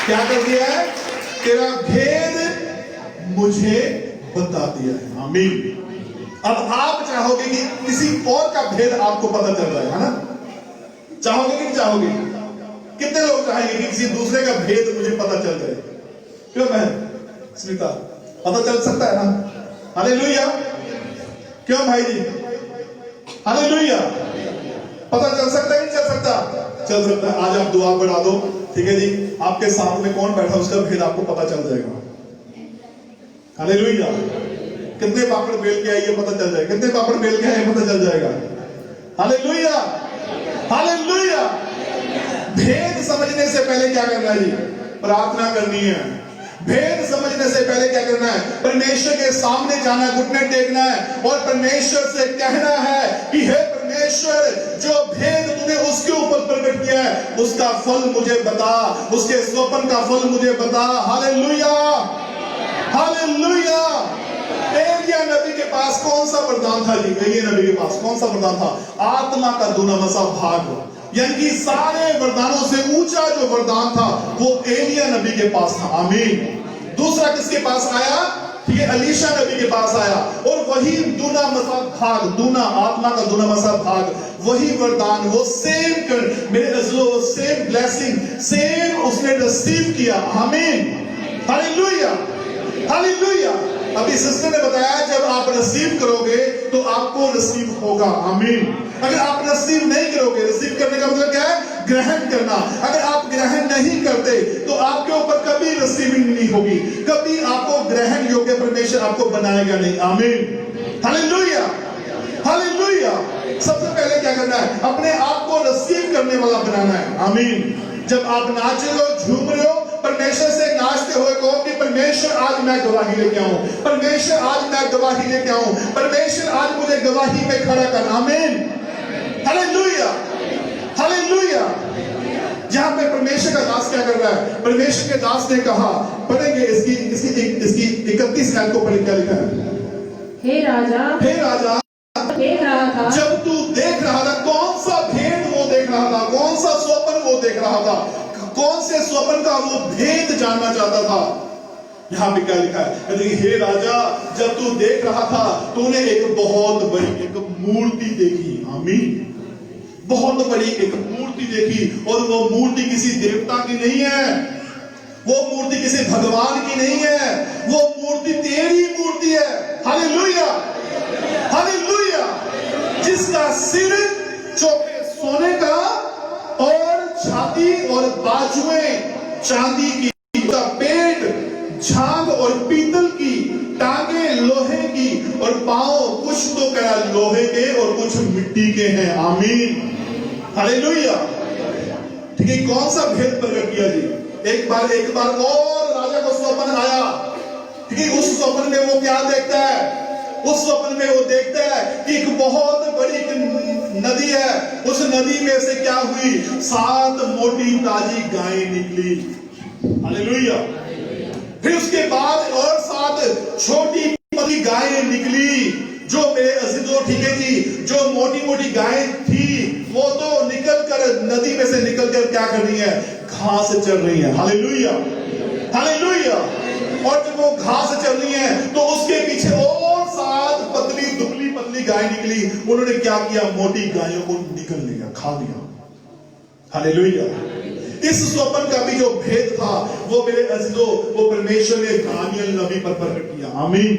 क्या कर दिया है? तेरा भेद मुझे बता दिया है। आमीन। अब आप चाहोगे कि किसी और का भेद आपको पता चल रहा है ना? चाहोगे कि नहीं चाहोगे? कितने लोग चाहेंगे कि किसी दूसरे का भेद मुझे पता चल जाए? क्यों बहन स्मिता, पता चल सकता है ना? हालेलुया। क्यों भाई जी? हालेलुया। पता चल सकता है नहीं चल सकता? चल सकता है। आज आप दुआ बढ़ा दो, ठीक है जी, आपके साथ में कौन बैठा उसका भेद आपको पता चल जाएगा। हालेलुया। कितने पापड़ बेल के आइए पता चल जाएगा, कितने पापड़ बेल के आए पता चल जाएगा। Hallelujah, hallelujah. भेद समझने से पहले क्या करना है जी? प्रार्थना करनी है। भेद समझने से पहले क्या करना है? परमेश्वर के सामने जाना, घुटने टेकना है और परमेश्वर से कहना है कि हे परमेश्वर, जो भेद तूने उसके ऊपर प्रकट किया है उसका फल मुझे बता, उसके स्वप्न का फल मुझे बता। Hallelujah, hallelujah. एलिया नबी के पास कौन सा वरदान था जी? एलिया नबी के पास कौन सा वरदान था? आत्मा का दुनामसा भाग, यानी कि सारे वरदानों से ऊंचा जो वरदान था वो एलिया नबी के पास था। आमीन। दूसरा किसके पास आया? ठीक है, एलीशा नबी के पास आया और वही दुनामसा भाग, दूना आत्मा का दुनामसा भाग, वही वरदान, वो सेम कर मेरे अज़ीज़ों, सेम ब्लेसिंग, सेम उसने रिसीव किया। आमीन, हालेलुया, हालेलुया। अभी सिस्टर ने बताया जब आप रिसीव करोगे तो आपको रिसीव होगा। आमीन। अगर आप रिसीव नहीं करोगे, रिसीव करने का मतलब क्या है? ग्रहण करना। अगर आप ग्रहण नहीं करते तो आपके ऊपर कभी रिसीविंग नहीं होगी, कभी आपको ग्रहण योग्य परमेश्वर आपको बनाएगा नहीं। आमीन, हालेलुया, हालेलुया। सबसे पहले क्या करना है? अपने आप को रिसीव करने वाला बनाना है। आमीन। जब आप नाच रहे हो, झूम रहे हो, परमेश्वर से नाचते हुए कहो कि परमेश्वर आज मैं गवाही लेके आऊं, परमेश्वर आज मैं गवाही लेके आऊं, परमेश्वर आज मुझे गवाही में खड़ा कर। आमीन, हालेलुया, हालेलुया। जहां पे परमेश्वर का दास क्या कर रहा है? परमेश्वर के दास ने कहा, पढ़ेंगे इसकी 31 आयत को पढ़े, क्या लिखा है? हे राजा, हे राजा, देख रहा था। जब तू देख रहा था, कौन सा भेद वो देख रहा था? कौन सा स्वप्न वो देख रहा था? कौन से स्वप्न का वो भेद जानना चाहता था? यहां पे क्या लिखा है? हे राजा, जब तू देख रहा था तूने एक बहुत बड़ी एक मूर्ति देखी। आमीन। बहुत बड़ी एक मूर्ति देखी और वो मूर्ति किसी देवता की नहीं है, वो मूर्ति किसी भगवान की नहीं है, वो मूर्ति तेरी मूर्ति है। Hallelujah, hallelujah. जिसका सिर चौके सोने का और छाती और बाजुएं चांदी की, उसका पेट झाग और पीतल की, टांगे लोहे की और पांव कुछ तो कह लोहे के और कुछ मिट्टी के हैं। आमीन, हालेलुया। ठीक है, कौन सा भेद प्रकट किया जी? एक बार और राजा को स्वप्न आया। ठीक है, उस स्वप्न में वो क्या देखता है? उस स्वप्न में वो देखता है कि एक बहुत बड़ी नदी है, उस नदी में से क्या हुई? 7 मोटी ताजी गायें निकली। हालेलुया। फिर उसके बाद और 7 छोटी पतली गायें निकली। जो मेरे अज़ीज़ों, ठीक है जी, जो मोटी मोटी गायें थी वो तो निकलकर नदी में से निकलकर क्या कर रही है? घास चर रही है। Hallelujah, hallelujah. और जब वो घास चल रही है तो उसके पीछे और 7 पतली दुबली पतली गाय निकली। उन्होंने क्या किया? मोटी गायों को निकल लिया, खा लिया। हालेलुया। इस स्वप्न का भी जो भेद था वो मेरे अज़ीज़ों, वो परमेश्वर ने दानियल नबी पर प्रकट किया। आमीन,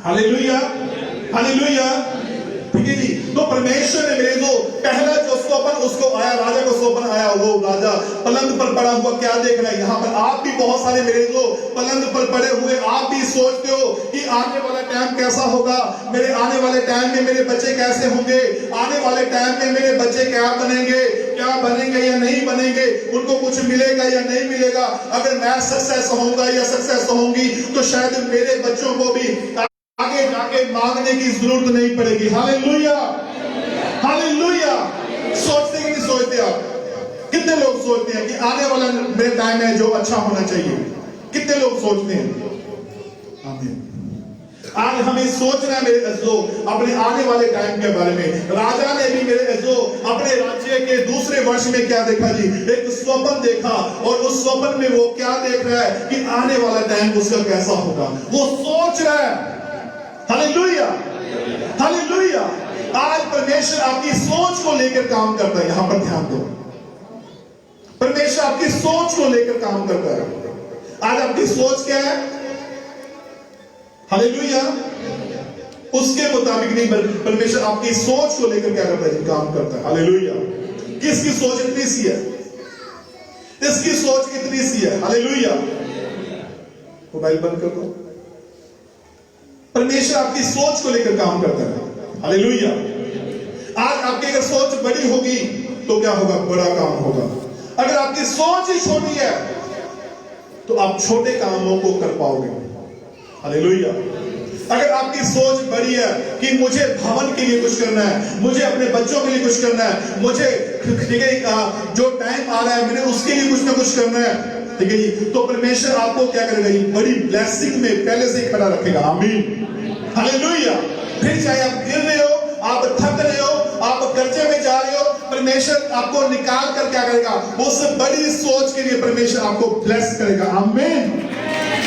हालेलुया, हालेलुया। ठीक है जी। तो परमेश्वर ने मेरे जो पहला जो स्वप्न उसको आया, राजा को स्वप्न आया, वो राजा पलंग पर पड़ा हुआ क्या देख रहा है? यहाँ पर आप भी बहुत सारे मेरे जो पलंग पर पड़े हुए, आप भी सोचते हो कि आने वाला टाइम कैसा होगा, मेरे आने वाले टाइम में मेरे बच्चे कैसे होंगे, आने वाले टाइम में मेरे बच्चे क्या बनेंगे, क्या बनेंगे या नहीं बनेंगे, उनको कुछ मिलेगा या नहीं मिलेगा, अगर मैं सक्सेस होऊंगा या सक्सेस होंगी तो शायद मेरे बच्चों को भी आगे जाके मांगने की जरूरत नहीं पड़ेगी। Hallelujah, hallelujah. सोचते कि नहीं सोचते आप? कितने लोग सोचते हैं कि आने वाला मेरा टाइम है जो अच्छा होना चाहिए? कितने लोग सोचते हैं? आमीन। आज हमें सोचना है मेरे अज़ो अपने आने वाले टाइम के बारे में। राजा ने भी मेरे अज़ो अपने राज्य के दूसरे वर्ष में क्या देखा जी, एक स्वप्न देखा, और उस स्वप्न में वो क्या देख रहा है कि आने वाला टाइम उसका कैसा होगा, वो सोच रहा है। Hallelujah, hallelujah. आज परमेश्वर आपकी सोच को लेकर काम करता है। यहां पर ध्यान दो, परमेश्वर आपकी सोच को लेकर काम करता है। आज आपकी सोच क्या है? हालेलुया। उसके मुताबिक नहीं, परमेश्वर आपकी सोच को लेकर क्या करता है? काम करता है। हालेलुया। किसकी सोच इतनी सी है? इसकी सोच इतनी सी है। हालेलुया। मोबाइल बंद कर दो। परमेश्वर आपकी सोच को लेकर काम करता है। हालेलुया। आज आपकी अगर सोच बड़ी होगी तो क्या होगा? बड़ा काम होगा। अगर आपकी सोच ही छोटी है तो आप छोटे कामों को कर पाओगे। हालेलुया। अगर आपकी सोच बड़ी है कि मुझे भवन के लिए कुछ करना है, मुझे अपने बच्चों के लिए कुछ करना है, मुझे ठीक है जो टाइम आ रहा है मैंने उसके लिए कुछ ना कुछ करना है, ठीक है जी, तो परमेश्वर आपको क्या करेगा? ये बड़ी ब्लेसिंग में पहले से ही खड़ा रखेगा। आमीन। हालेलुया। फिर चाहे आप गिर रहे हो, आप थक रहे हो, आप कर्जे में जा रहे हो, परमेश्वर आपको निकाल कर क्या करेगा? उस बड़ी सोच के लिए परमेश्वर आपको ब्लेस करेगा। आमीन।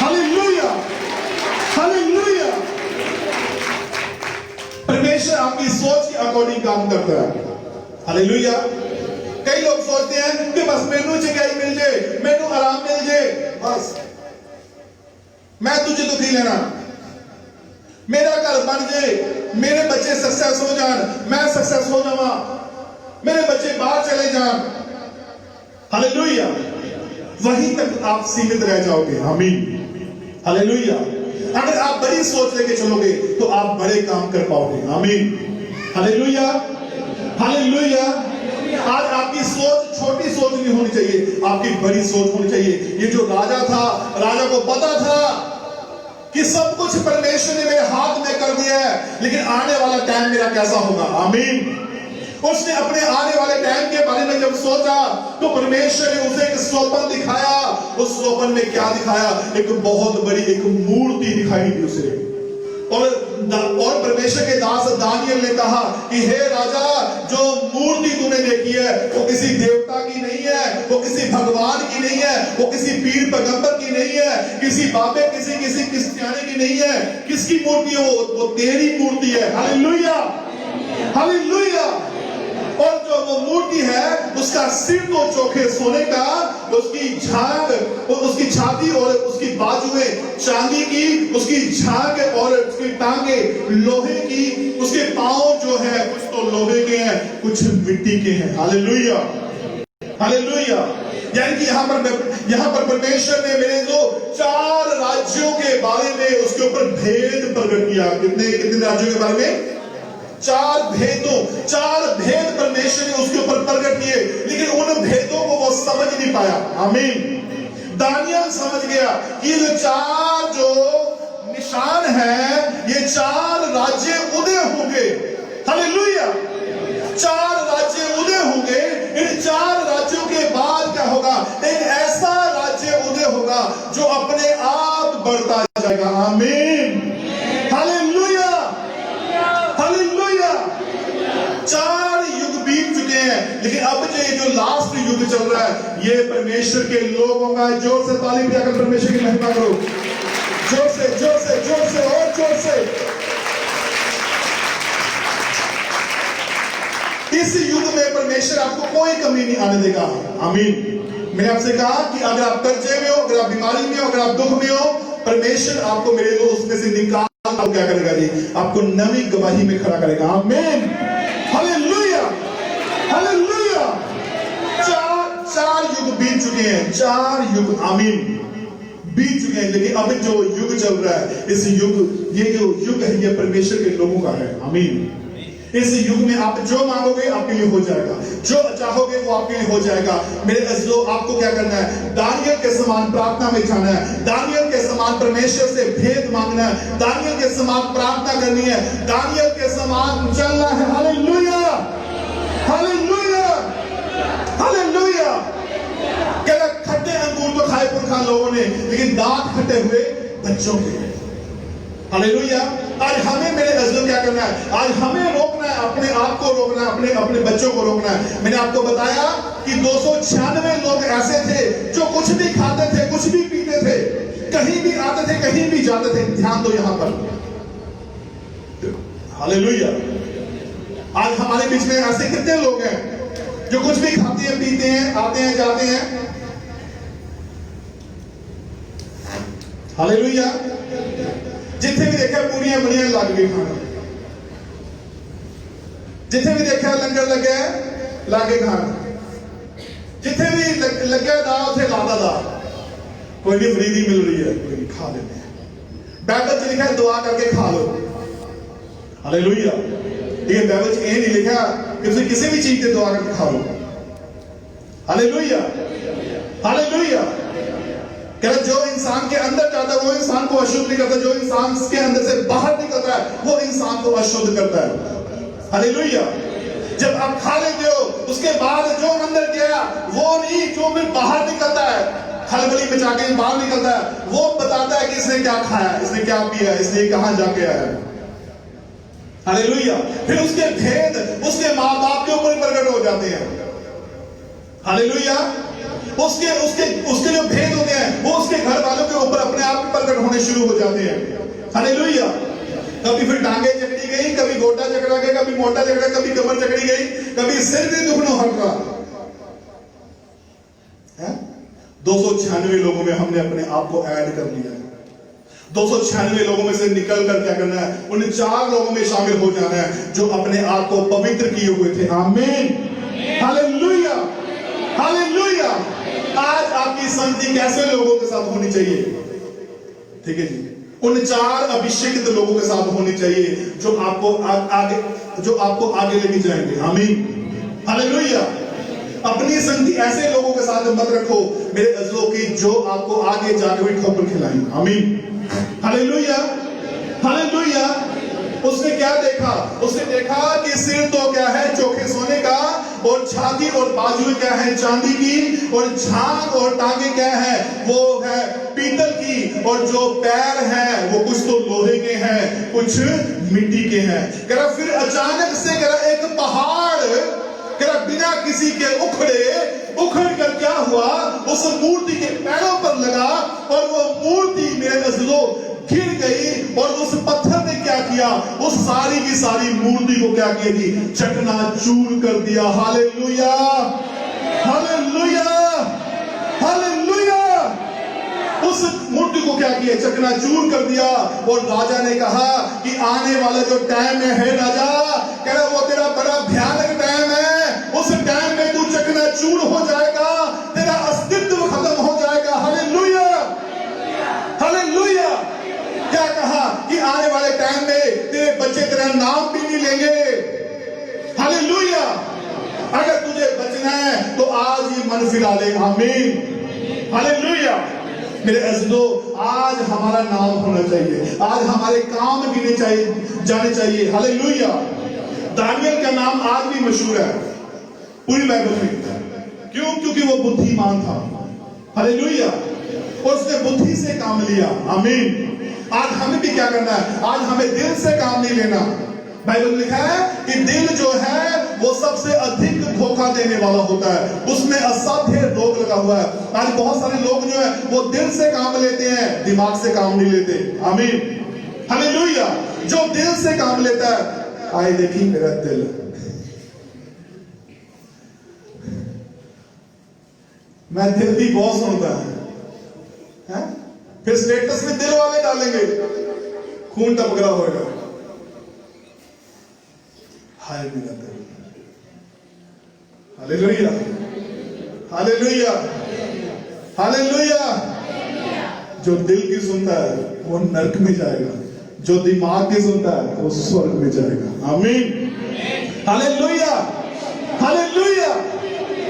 Hallelujah, hallelujah. परमेश्वर आपकी सोच के अकॉर्डिंग काम करता है। हालेलुया। कई लोग सोचते हैं कि बस मैनू जगह मिल जाए, मैनू आराम मिल जाए, बस मैं तुझे दुखी लेना, मेरा घर बन जाए, मेरे बच्चे सक्सेस हो जान, मैं सक्सेस हो जावा, मेरे बच्चे बाहर चले जान। हालेलुया। वहीं तक आप सीमित रह जाओगे। आमीन। हालेलुया। अगर आप बड़ी सोच लेके चलोगे तो आप बड़े काम कर पाओगे। आमीन। Hallelujah, hallelujah. आज आपकी सोच छोटी सोच नहीं होनी चाहिए, आपकी बड़ी सोच होनी चाहिए। ये जो राजा था, राजा को पता था कि सब कुछ परमेश्वर ने मेरे हाथ में कर दिया है, लेकिन आने वाला टाइम मेरा कैसा होगा। आमीन। उसने अपने आने वाले टाइम के बारे में जब सोचा तो परमेश्वर ने उसे एक स्वप्न दिखाया। उस स्वप्न में क्या दिखाया? एक बहुत बड़ी एक मूर्ति दिखाई दी उसे। और परमेश्वर के दास दानियल ने कहा कि हे राजा, जो मूर्ति तूने देखी है वो किसी देवता की नहीं है, वो किसी भगवान की नहीं है, वो किसी पीर पैगंबर की नहीं है, किसी बाबे किसी क्रिश्चियानी की नहीं है। किसकी मूर्ति है? वो तेरी मूर्ति है। Hallelujah, hallelujah. और जो वो मूर्ति है उसका सिर तो चोखे सोने का, उसकी झांग, उसकी छाती और उसकी बाजुएं चांदी की, उसकी झांग और उसकी टांगे लोहे की, उसके पांव जो है कुछ तो लोहे के हैं, कुछ मिट्टी के हैं। Hallelujah, hallelujah. यानी कि यहाँ पर परमेश्वर ने मेरे जो 4 राज्यों के बारे में उसके ऊपर भेद प्रकट किया। कितने राज्यों के बारे में? 4 भेद परमेश्वर ने उसके ऊपर प्रकट किए, लेकिन उन भेदों को वो समझ नहीं पाया। आमीन। दानियल समझ गया कि ये जो 4 निशान है, ये 4 राज्य उदय होंगे। हालेलुया। 4 राज्य उदय होंगे। इन 4 राज्यों के बाद क्या होगा? एक ऐसा राज्य उदय होगा जो अपने आप बढ़ता जाएगा। आमीन। Hallelujah, hallelujah. 4 युग बीत चुके हैं, लेकिन अब जो लास्ट युग चल रहा है ये परमेश्वर के लोगों का। जोर से ताली बजाकर परमेश्वर की महिमा करो। जोर से, जोर से, जोर से और जोर से। इस युग में परमेश्वर आपको कोई कमी नहीं आने देगा। आमीन। मैंने आपसे कहा कि अगर आप कर्जे में हो, अगर आप बीमारी में हो, अगर आप दुख में हो, परमेश्वर आपको मेरे लोग उसमें से निकाल क्या करेगा जी? आपको नवी गवाही में खड़ा करेगा। आमीन। Hallelujah, hallelujah. 4 युग बीत चुके हैं, 4 युग आमीन बीत चुके हैं, लेकिन अब जो युग चल रहा है, इस युग, ये जो युग है ये परमेश्वर के लोगों का है। आमीन। इस युग में आप जो मांगोगे आपके लिए हो जाएगा, जो चाहोगे वो आपके लिए हो जाएगा। मेरे अज़ीज़ों, आपको क्या करना है? दानियल के समान प्रार्थना में जाना है, दानियल के समान परमेश्वर से भेद मांगना है, दानियल के समान प्रार्थना करनी है, दानियल के समान चलना है। Hallelujah, hallelujah, hallelujah. क्या खट्टे अंगूर तो खाए पुरखा लोगों ने, लेकिन दांत खट्टे हुए बच्चों के। हालेलुया। आज हमें मेरे अज़ीज़ों क्या करना है? आज हमें रोकना है, अपने आप को रोकना है, अपने बच्चों को रोकना है। मैंने आपको बताया कि 296 लोग ऐसे थे जो कुछ भी खाते थे, कुछ भी पीते थे, कहीं भी आते थे, कहीं भी जाते थे। ध्यान दो यहां पर। हालेलुया। आज हमारे बीच में ऐसे कितने लोग हैं जो कुछ भी खाते हैं, पीते हैं, आते हैं, जाते हैं। हालेलुया। जिथे भी देखा पूरियां बनियां लग गई खाना, जिथे भी देखा लंगर लगे लागे खाना, जिथे भी लगे दा उथे लादा दा। कोई नहीं, फ्री दी मिल रही है, कोई नहीं, खा लेते हैं। बाइबल च लिखा है दुआ करके खा लो। हालेलुया। ये बाइबल च ये नहीं लिखा कि तुम किसी भी चीज से दुआ करके खा लो। हालेलुया। हालेलुया। जो इंसान के अंदर जाता है वो इंसान को अशुद्ध नहीं करता, जो इंसान के अंदर से बाहर निकलता है वो इंसान को अशुद्ध करता है। हालेलुया। जब आप खा लेते हो उसके बाद जो अंदर गया वो नहीं, जो फिर बाहर निकलता है, खलबली में जाके बाहर निकलता है, वो बताता है कि इसने क्या खाया, इसने क्या पिया, इसने कहां जाके आया। हालेलुया। फिर उसके भेद उसके माँ बाप के ऊपर प्रकट हो जाते हैं। हालेलुया। उसके उसके उसके जो भेद होते हैं वो उसके घर वालों के ऊपर अपने आप प्रकट होने शुरू हो जाते हैं। हालेलुया। कभी फिर टांगे जकड़ी गई, कभी गोटा जकड़ा गया, कभी मोटा जकड़ा, कभी कमर जकड़ी गई, कभी सिर भी दुखना हट रहा है। 296 लोगों में हमने अपने आप को ऐड कर लिया है। 296 लोगों में से निकल कर क्या करना है? उन 4 लोगों में शामिल हो जाना है जो अपने आप को पवित्र किए हुए थे। आमीन। हालेलुया। हालेलुया। आज आपकी संगति कैसे लोगों के साथ होनी चाहिए? ठीक है जी, उन 4 अभिषेकित लोगों के साथ होनी चाहिए जो आपको आगे लेके जाएंगे। आमीन। हालेलुया। अपनी संगति ऐसे लोगों के साथ मत रखो मेरे अज़ीज़ों की जो आपको आगे जाके भी ठोकर खिलाएं। आमीन। हालेलुया। हालेलुया। उसने क्या देखा? उसने देखा कि सिर तो क्या है? चोखे सोने का, और छाती और बाजू क्या है? चांदी की, और झांग और टांगे क्या है? वो है पीतल की, और जो पैर हैं वो कुछ तो लोहे के हैं, कुछ मिट्टी के हैं। कह फिर अचानक से कह एक पहाड़ बिना किसी के उखड़ कर क्या हुआ? उस मूर्ति के पैरों पर लगा, और वो मूर्ति मेरे अज़ीज़ों गिर गई, और उस पत्थर ने क्या किया? उस सारी की सारी मूर्ति को क्या किया थी? चकनाचूर कर दिया। हालेलुया। हालेलुया। हालेलुया। उस मूर्ति को क्या किया? चकनाचूर कर दिया। और राजा ने कहा कि आने वाला जो टाइम है राजा, कह रहा वो तेरा बड़ा भयानक टाइम है। उस टाइम में तू चकनाचूर हो जाएगा, तेरा अस्तित्व खत्म हो जाएगा। हालेलुया। हालेलुया। क्या कहा कि आने वाले टाइम में तेरे बच्चे तेरा नाम भी नहीं लेंगे। हालेलुया। अगर तुझे बचना है तो आज ही मन फिरा ले। आमीन। हालेलुया। मेरे अज़ीज़ों, आज हमारा नाम होना चाहिए, आज हमारे काम गिने जाने चाहिए। हालेलुया। दानियल का नाम आज भी मशहूर है पूरी बाइबल में। क्यों? क्योंकि वो बुद्धिमान था। हालेलुया। और उसने बुद्धि से काम लिया। आमीन। आज हमें भी क्या करना है? आज हमें दिल से काम नहीं लेना। बाइबल में लिखा है कि दिल जो है वो सबसे अधिक धोखा देने वाला होता है, उसमें असाध्य रोग लगा हुआ है। आज बहुत सारे लोग जो है वो दिल से काम लेते हैं, दिमाग से काम नहीं लेते। आमीन। हालेलुया। जो दिल से काम लेता है, आए देखिए मेरा दिल, मैं दिल भी बहुत सुनता है। फिर स्टेटस में दिल वाले डालेंगे, खून टपक रहा होगा। हाय मेरा दिल। हालेलुया। हालेलुया। हालेलुया। जो दिल की सुनता है वो नरक में जाएगा, जो दिमाग की सुनता है वो स्वर्ग में जाएगा। आमीन। हालेलुया। हालेलुया।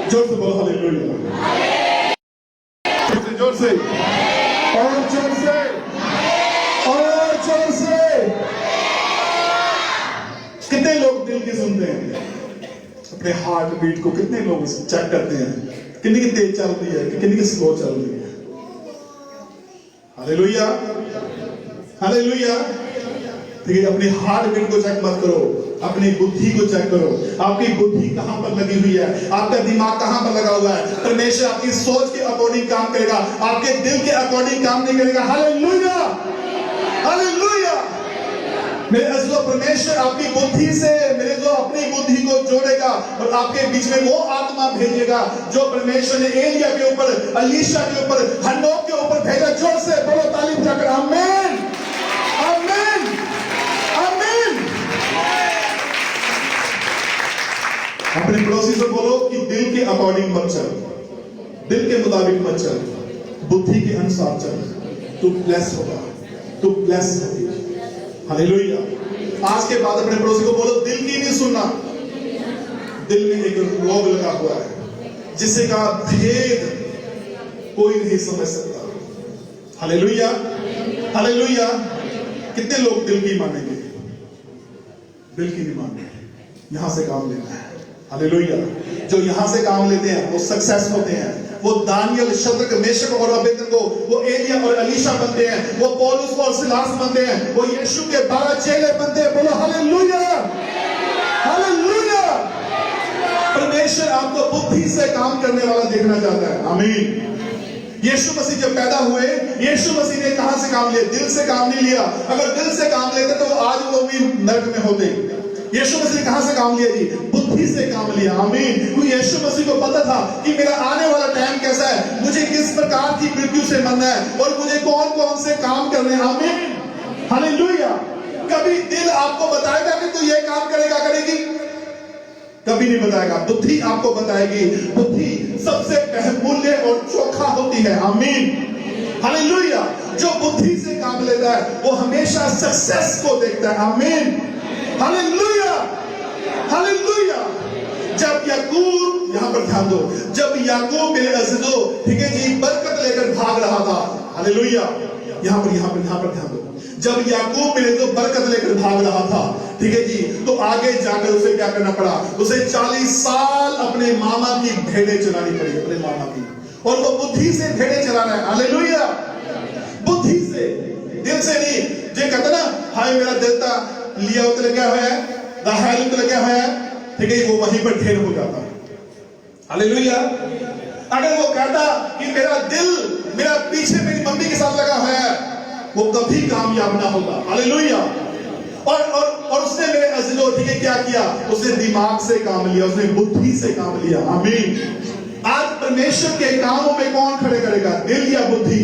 जोर से बोलो हालेलुया। जोर से, और जोर से, और जोर से। कितने लोग दिल की सुनते हैं? अपने हार्ट बीट को कितने लोग चेक करते हैं? कितनी की तेज चल रही है, कितनी की स्लो चल रही है? हालेलुया। हालेलुया। ठीक है, अपने हार्ट बीट को चेक मत करो, अपनी बुद्धि को चेक करो। आपकी बुद्धि कहां पर लगी हुई है, आपका दिमाग कहां पर लगा हुआ है। परमेश्वर आपकी सोच के अकॉर्डिंग काम करेगा, आपके दिल के अकॉर्डिंग काम नहीं करेगा। Hallelujah, hallelujah. मेरे अज़ीज़ों, परमेश्वर आपकी बुद्धि से मेरे जो अपनी बुद्धि को जोड़ेगा और आपके बीच में वो आत्मा भेजेगा जो परमेश्वर ने एलिया के ऊपर, अलीशा के ऊपर, हनोक के ऊपर भेजा। जोर से बोलो तालीम जाकर आमीन, आमीन, आमीन। अपने पड़ोसी से बोलो कि दिल के अकॉर्डिंग मत चल, दिल के मुताबिक मत चल, बुद्धि के अनुसार चल। तू ब्लेस होगा, तू ब्लेस होगी। हालेलुया। आज के बाद अपने पड़ोसी को बोलो, दिल की नहीं सुनना। दिल में एक रोग लगा हुआ है जिसे का भेद कोई नहीं समझ सकता। Hallelujah, hallelujah. कितने लोग दिल की मानेंगे? दिल की नहीं मानेंगे। यहां से काम लेना है। हालेलुया। जो यहां से काम लेते हैं वो सक्सेस होते हैं। वो दानियल, शद्रक, मेशक और अबेदनगो, वो एलिया और अलीशा बनते हैं, वो पौलुस और सिलास बनते हैं, वो यीशु के 12 चेले बनते हैं। बोलो हालेलुया, हालेलुया। परमेश्वर आपको बुद्धि से काम करने वाला देखना चाहता है। आमीन। यीशु मसीह जब पैदा हुए, यीशु मसीह ने कहां से काम लिया? दिल से काम नहीं लिया। अगर दिल से काम लेते तो आज वो भी नरक में होते। यीशु मसीह ने कहां से काम लिया जी? बुद्धि से काम लिया। आमीन। क्योंकि यीशु मसीह को पता था कि मेरा आने वाला टाइम कैसा है, मुझे किस प्रकार की मृत्यु से मरना है और मुझे कौन कौन से काम करने हैं। आमीन, हालेलुया। कभी दिल आपको बताएगा कि तू ये काम करेगा, करेगी? कभी नहीं बताएगा। बुद्धि आपको बताएगी। बुद्धि सबसे बहुमूल्य और चोखा होती है। आमीन, हालेलुया। जो बुद्धि से काम लेता है वो हमेशा सक्सेस को देखता है। आमीन, हालेलुया, हालेलुया। जब याकूब, यहां पर ध्यान दो, जब याकूब मेरे अज़ीज़ों, ठीक है जी, बरकत लेकर भाग रहा था। हालेलुया। यहां पर ध्यान दो। जब याकूब मेरे जो बरकत लेकर भाग रहा था, ठीक है जी, तो आगे जाकर उसे क्या करना पड़ा? उसे 40 साल अपने मामा की भेड़ें चलानी पड़ी, अपने मामा की। और वो बुद्धि से भेड़ें चलाना है। हालेलुया, बुद्धि से, दिल से नहीं। जो कहता ना, हाय मेरा देवता लिया उतर गया है, राहेल उतर गया है, ठीक है, वो वहीं पर ढेर हो जाता। हालेलुया। अगर वो कहता कि मेरा दिल मेरा पीछे मेरी मम्मी के साथ लगा है, वो कभी कामयाब ना होगा। हालेलुया। और उसने मेरे अज़ीज़ों, ठीक है, क्या किया? उसने दिमाग से काम लिया, उसने बुद्धि से काम लिया। आमीन। आज परमेश्वर के कामों में कौन खड़े करेगा, दिल या बुद्धि?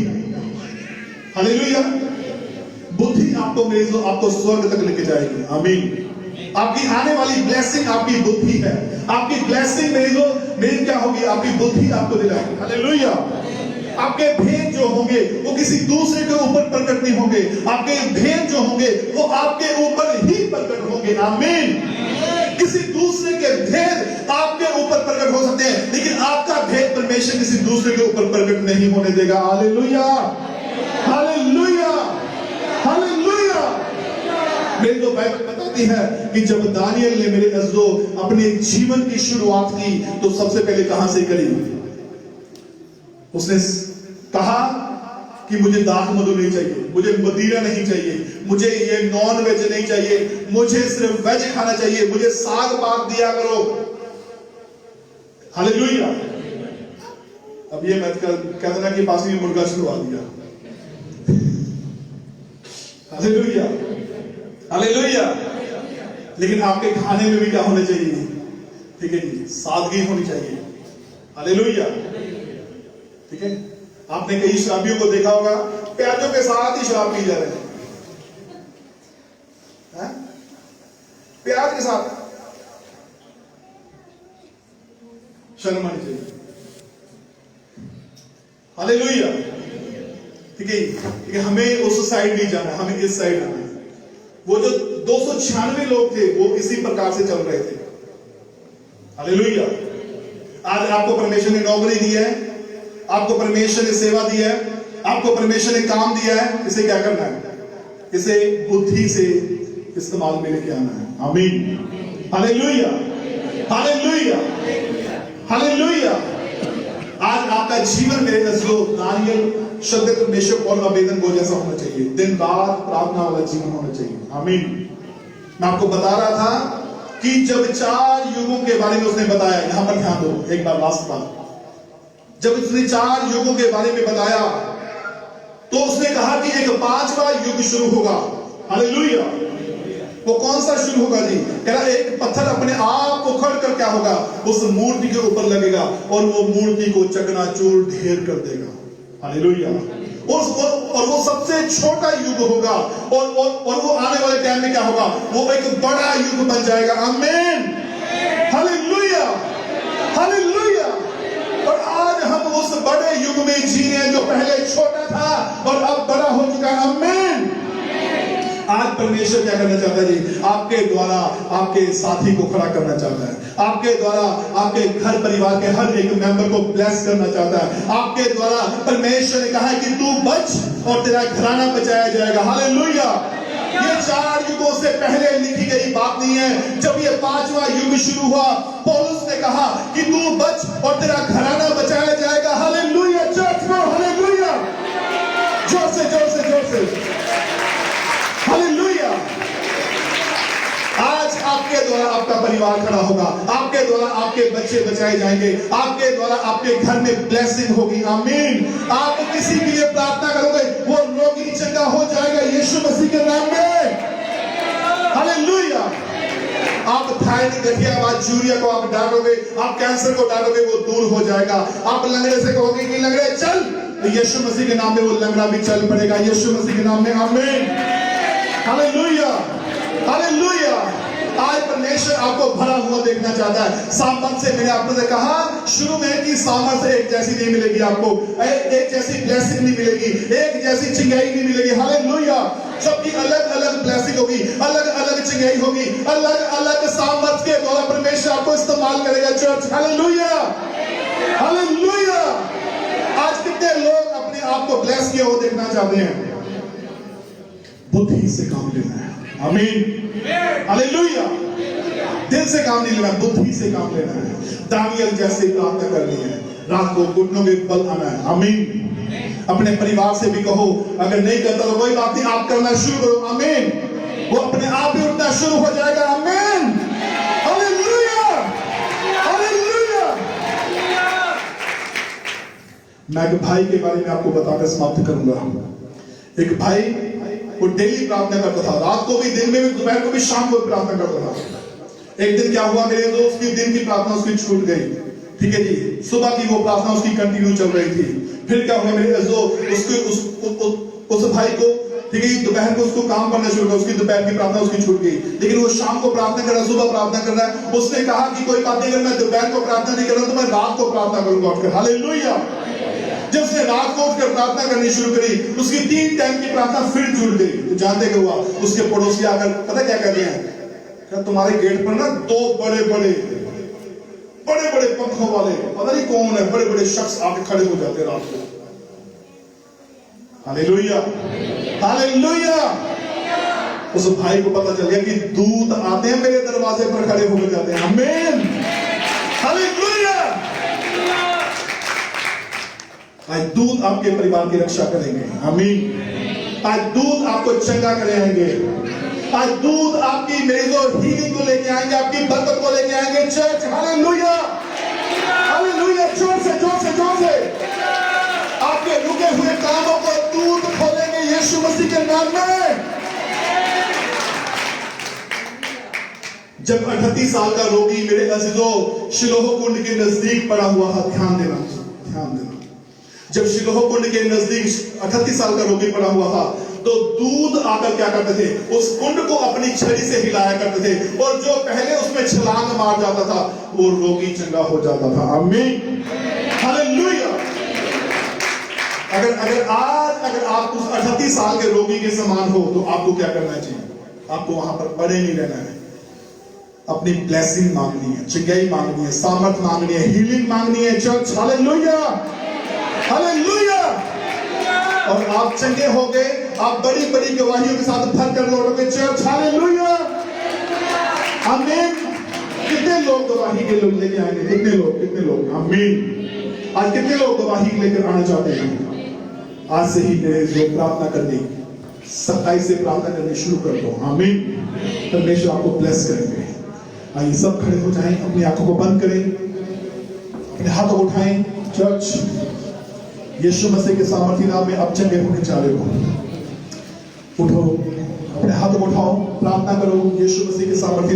हालेलुया। बुद्धि आपको मेरे जो आपको स्वर्ग तक लेके जाएगी। आमीन। आपकी आने वाली ब्लेसिंग आपकी बुद्धि है। आपकी ब्लेसिंग मेरी क्या होगी? आपकी बुद्धि आपको दिलाएगी। हालेलुया। आपके भेद जो होंगे वो किसी दूसरे के ऊपर प्रकट नहीं होंगे। आपके भेद जो होंगे वो आपके ऊपर ही प्रकट होंगे। आमीन। किसी दूसरे के भेद आपके ऊपर प्रकट हो सकते हैं, लेकिन आपका भेद परमेश्वर किसी दूसरे के ऊपर प्रकट नहीं होने देगा। Hallelujah, hallelujah, hallelujah. मेरी जो बाइबल बताती है कि जब दानियल ने मेरे अज़ीज़ों अपने जीवन की शुरुआत की तो सबसे पहले कहां से करी? उसने कहा कि मुझे दाख मधु नहीं चाहिए, मुझे मदिरा नहीं चाहिए, मुझे ये नॉन वेज नहीं चाहिए, मुझे सिर्फ वेज खाना चाहिए, मुझे साग पाक दिया करो। हालेलुया। अब ये मत कहते ना कि पास में मुर्गा छुड़वा दिया। Hallelujah, hallelujah. लेकिन आपके खाने में भी क्या होना चाहिए? ठीक है जी, सादगी होनी चाहिए। हालेलुया। ठीक है। आपने कई शराबियों को देखा होगा, प्याजों के साथ ही शराब पी जा रहे हैं, प्याज के साथ। शर्म आनी चाहिए। हालेलुया। ठीक है, ठीक है। हमें उस साइड नहीं जाना, हमें इस साइड आना है। वो जो 296 लोग थे वो इसी प्रकार से चल रहे थे। हालेलुया। आज आपको परमेश्वर ने नौकरी दी है, आपको परमेश्वर ने सेवा दी है, आपको परमेश्वर ने काम दिया है, इसे क्या करना है? इसे बुद्धि से इस्तेमाल में लेके आना है। आमीन, हालेलुया, हालेलुया, हालेलुया। आज आपका जीवन मेरे नजरों नारियल शद्रक मेशक और अबेदनगो जैसा होना चाहिए। दिन रात प्रार्थना वाला जीवन होना चाहिए। आमीन। मैं आपको बता रहा था कि जब 4 युगों के बारे में उसने बताया, यहां पर ध्यान दो एक बार, लास्ट बार, जब उसने 4 युगों के बारे में बताया तो उसने कहा कि एक 5वां युग शुरू होगा। हालेलुया। वो कौन सा शुरू होगा जी? कह रहा एक पत्थर अपने आप उखड़ कर क्या होगा, उस मूर्ति के ऊपर लगेगा और वो मूर्ति को चकनाचूर ढेर कर देगा। हालेलुया। और वो सबसे छोटा युग होगा और वो आने वाले टाइम में क्या होगा, वो एक बड़ा युग बन जाएगा। आमीन। हालेलुया। हालेलुया। और आज हम उस बड़े युग में जी रहे हैं जो पहले छोटा था और अब बड़ा हो चुका है। आमीन। आज परमेश्वर क्या करना चाहता है जी? आपके द्वारा आपके साथी को खड़ा करना चाहता है। आपके द्वारा आपके घर परिवार के हर एक मेंबर को ब्लेस करना चाहता है। आपके द्वारा परमेश्वर ने कहा है कि तू बच और तेरा घराना बचाया जाएगा। हालेलुया। ये 4 युगों से पहले लिखी गई बात नहीं है। जब ये 5वां युग शुरू हुआ, पौलुस ने कहा कि तू बच और तेरा घराना बचाया जाएगा। हालेलुया। चर्च में हालेलुया। जोर से जोर से जोर से हालेलुया। आज आपके द्वारा आपका परिवार खड़ा होगा, आपके द्वारा आपके बच्चे बचाए जाएंगे, आपके द्वारा आपके घर में ब्लेसिंग होगी। आमीन। आप किसी के लिए प्रार्थना करोगे, वो रोगी चंगा हो जाएगा यीशु मसीह के नाम में। हालेलुया। आप थायराइड, गठियावाद, यूरिया को आप डालोगे, आप कैंसर को डालोगे, वो दूर हो जाएगा। आप लंगड़े से कहोगे कि लंगड़े चल, तो यीशु मसीह के नाम में वो लंगड़ा भी चल पड़ेगा यीशु मसीह के नाम में। आमीन। हालेलुया। हालेलुया। आज परमेश्वर आपको भरा हुआ देखना चाहता है। सामर्थ से मैंने आपको कहा शुरू में कि सामर्थ एक जैसी नहीं मिलेगी आपको, एक जैसी ब्लेसिंग नहीं मिलेगी, एक जैसी चिंगाई नहीं मिलेगी। हालेलुया। सबकी अलग अलग ब्लेसिंग होगी, अलग अलग चिंगाई होगी, अलग अलग सामर्थ के द्वारा परमेश्वर आपको इस्तेमाल करेगा। Church hallelujah. हालेलुया। आज कितने लोग अपने आप को ब्लेस किया हुआ देखना चाहते हैं? बुद्धि से काम लेना है। आमीन। हालेलुया। दिल से काम नहीं लेना, बुद्धि से काम लेना है। दानियल जैसे प्रार्थना करनी है, रात को घुटनों में बल आना है। आमीन। अपने परिवार से भी कहो, अगर नहीं करता तो कोई बात नहीं, आप करना शुरू करो। आमीन। वो अपने आप ही उठना शुरू हो जाएगा। आमीन। हालेलुया। हालेलुया। मैं एक भाई के बारे में आपको बताकर समाप्त करूंगा। एक भाई वो डेली प्रार्थना करता था, रात को भी, दिन में भी, दोपहर को भी, शाम को भी प्रार्थना करता था। एक दिन क्या हुआ मेरे दोस्त की दिन की प्रार्थना उसकी छूट गई। ठीक है जी, सुबह की वो प्रार्थना उसकी कंटिन्यू चल रही थी। फिर क्या हुआ मेरे उस भाई को, ठीक है, दोपहर को उसको काम करना शुरू किया, उसकी दोपहर की प्रार्थना उसकी छूट गई। लेकिन वो शाम को प्रार्थना कर रहा है, सुबह प्रार्थना कर रहा है। उसने कहा कि कोई बात नहीं, अगर मैं दोपहर को प्रार्थना नहीं कर रहा तो मैं रात को प्रार्थना करूंगा उठकर। हालेलुया। जब उसने रात को उठकर प्रार्थना करनी शुरू करी, उसकी 3 टाइम की प्रार्थना फिर जुड़ गई। तो जानते क्या हुआ? उसके पड़ोसी आकर पता क्या कर रहे हैं? क्या तुम्हारे गेट पर ना 2 बड़े बड़े पंखों वाले, पता नहीं कौन है, बड़े बड़े शख्स आके खड़े हो जाते रात को। हालेलुया। हालेलुया। उस भाई को पता चल गया कि दूत आते हैं मेरे दरवाजे पर खड़े हो जाते हैं। आमीन। हालेलुया। आज दूत आपके परिवार की रक्षा करेंगे। आमीन। आज दूत आपको चंगा करेंगे। आज दूत आपकी हीलिंग को लेके आएंगे, आपकी बरकत को लेके आएंगे। Church hallelujah. हालेलुया। जोर से जोर से जोर से। आपके रुके हुए कामों को दूत खोलेंगे यीशु मसीह के नाम में। जब 38 साल का रोगी मेरे अजीजों शिलोह कुंड के नजदीक पड़ा हुआ था, ध्यान देना। जब शिलोह कुंड के नजदीक 38 साल का रोगी पड़ा हुआ था, तो दूत आकर क्या करते थे? उस कुंड को अपनी छड़ी से हिलाया करते थे, और जो पहले उसमें छलांग मार जाता था वो रोगी चंगा हो जाता था। आमीन। हालेलुया। अगर आप उस 38 साल के रोगी के समान हो तो आपको क्या करना चाहिए? आपको वहां पर पड़े नहीं रहना है। अपनी ब्लेसिंग मांगनी है, चिंगाई मांगनी है, सामर्थ मांगनी है, हीलिंग मांगनी है। Church hallelujah. हालेलुया। और आप चंगे हो गए, आप बड़ी बड़ी गवाहियों के साथ भर कर लौटोगे। Church hallelujah. आमीन। कितने लोग गवाही के लोग लेके आएंगे? कितने लोग? आमीन। आज कितने लोग गवाही लेकर आना चाहते हैं? आज से ही मेरे जो प्रार्थना करने, सच्चाई से प्रार्थना करनी शुरू कर दो। आमीन। परमेश्वर आपको ब्लेस करेंगे। आइए सब खड़े हो जाएं, अपनी आंखों को बंद करें, अपने हाथों को उठाएं। चर्च, यीशु मसीह के सामर्थी नाम में अब चंगे होने जा रहे हो। उठो, अपने हाथों को उठाओ, प्रार्थना करो यीशु मसीह के सामर्थी